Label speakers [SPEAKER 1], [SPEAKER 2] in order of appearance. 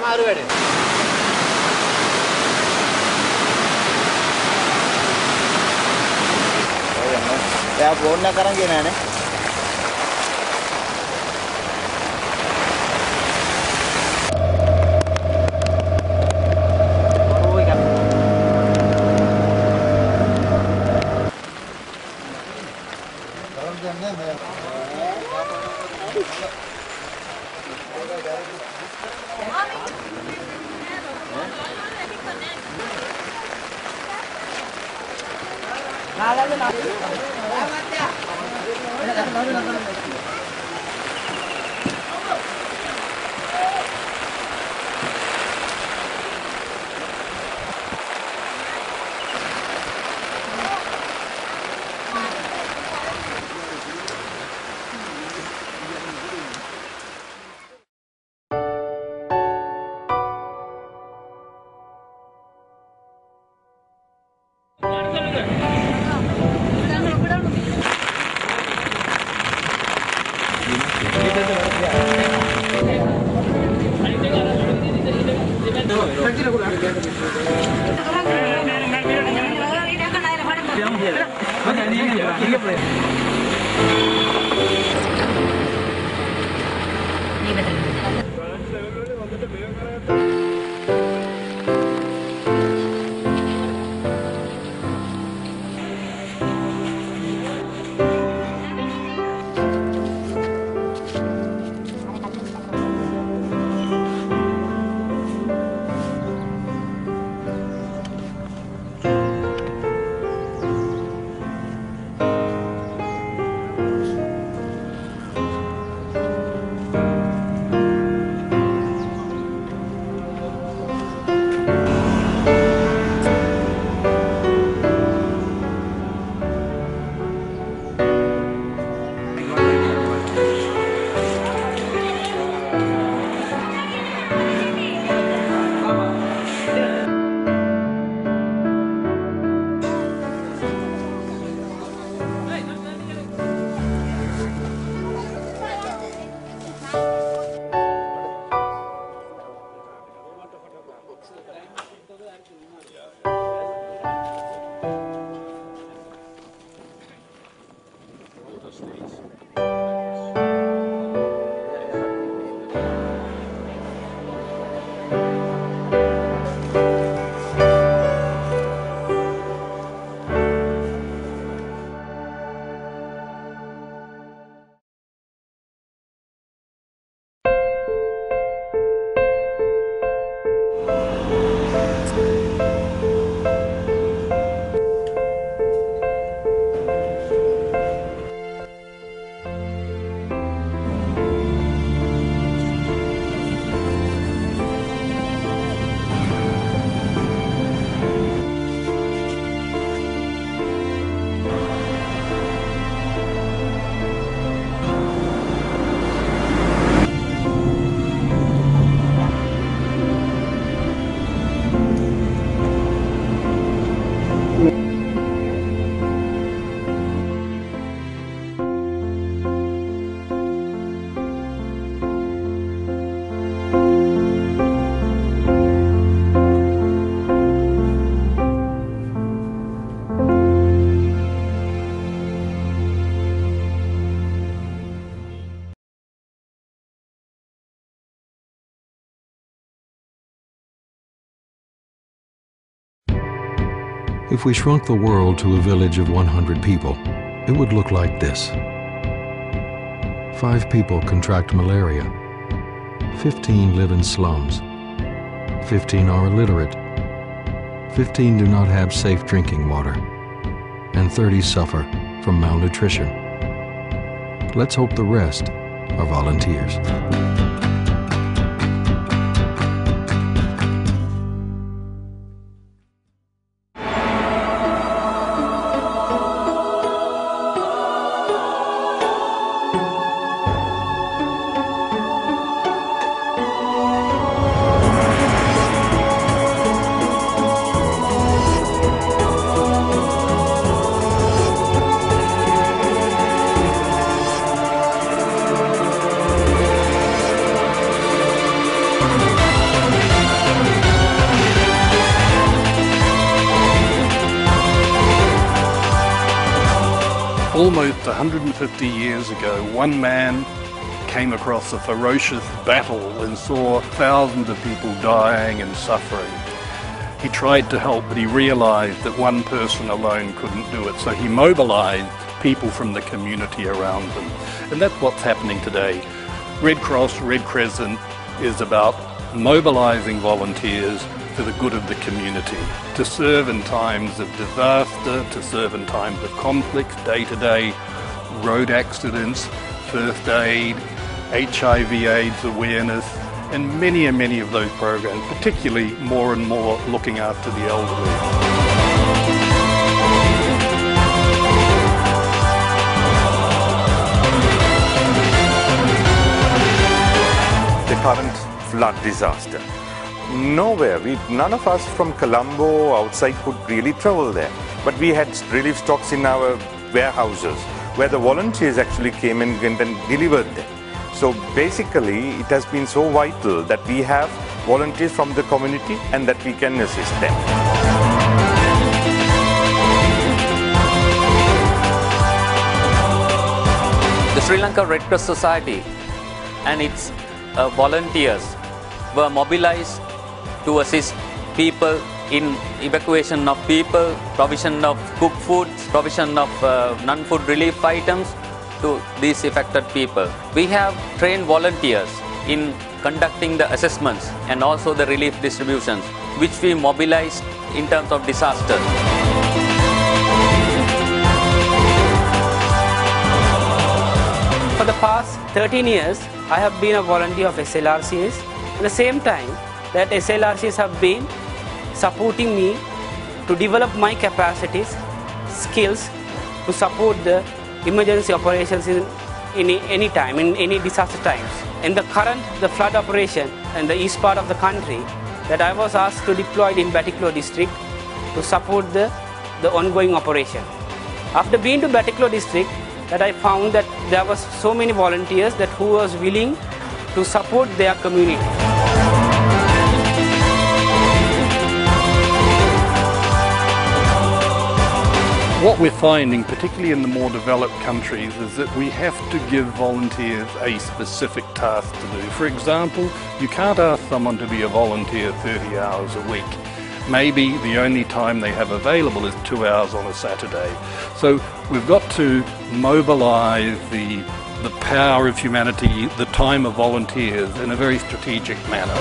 [SPEAKER 1] Ya phone na karang gina ne.
[SPEAKER 2] If we shrunk the world to a village of 100 people, it would look like this. 5 people contract malaria. 15 live in slums. 15 are illiterate. 15 do not have safe drinking water. And 30 suffer from malnutrition. Let's hope the rest are volunteers.
[SPEAKER 3] Almost 150 years ago, one man came across a ferocious battle and saw thousands of people dying and suffering. He tried to help, but he realized that one person alone couldn't do it, so he mobilized people from the community around them. And that's what's happening today. Red Cross, Red Crescent is about mobilizing volunteers for the good of the community, to serve in times of disaster, to serve in times of conflict, day-to-day road accidents, first aid, HIV/AIDS awareness, and many of those programs, particularly more and more looking after the elderly.
[SPEAKER 4] The current flood disaster. Nowhere, none of us from Colombo outside could really travel there. But we had relief stocks in our warehouses where the volunteers actually came and delivered them. So basically, it has been so vital that we have volunteers from the community and that we can assist them.
[SPEAKER 5] The Sri Lanka Red Cross Society and its volunteers were mobilized to assist people in evacuation of people, provision of cooked foods, provision of non-food relief items to these affected people. We have trained volunteers in conducting the assessments and also the relief distributions, which we mobilized in terms of disaster.
[SPEAKER 6] For the past 13 years, I have been a volunteer of SLRCs. At the same time, that SLRCs have been supporting me to develop my capacities, skills to support the emergency operations in any time, in any disaster times. In the flood operation in the east part of the country, that I was asked to deploy in Batiklo district to support the ongoing operation. After being to Batiklo district, that I found that there was so many volunteers that who was willing to support their community.
[SPEAKER 3] What we're finding, particularly in the more developed countries, is that we have to give volunteers a specific task to do. For example, you can't ask someone to be a volunteer 30 hours a week. Maybe the only time they have available is 2 hours on a Saturday. So we've got to mobilize the power of humanity, the time of volunteers in a very strategic manner.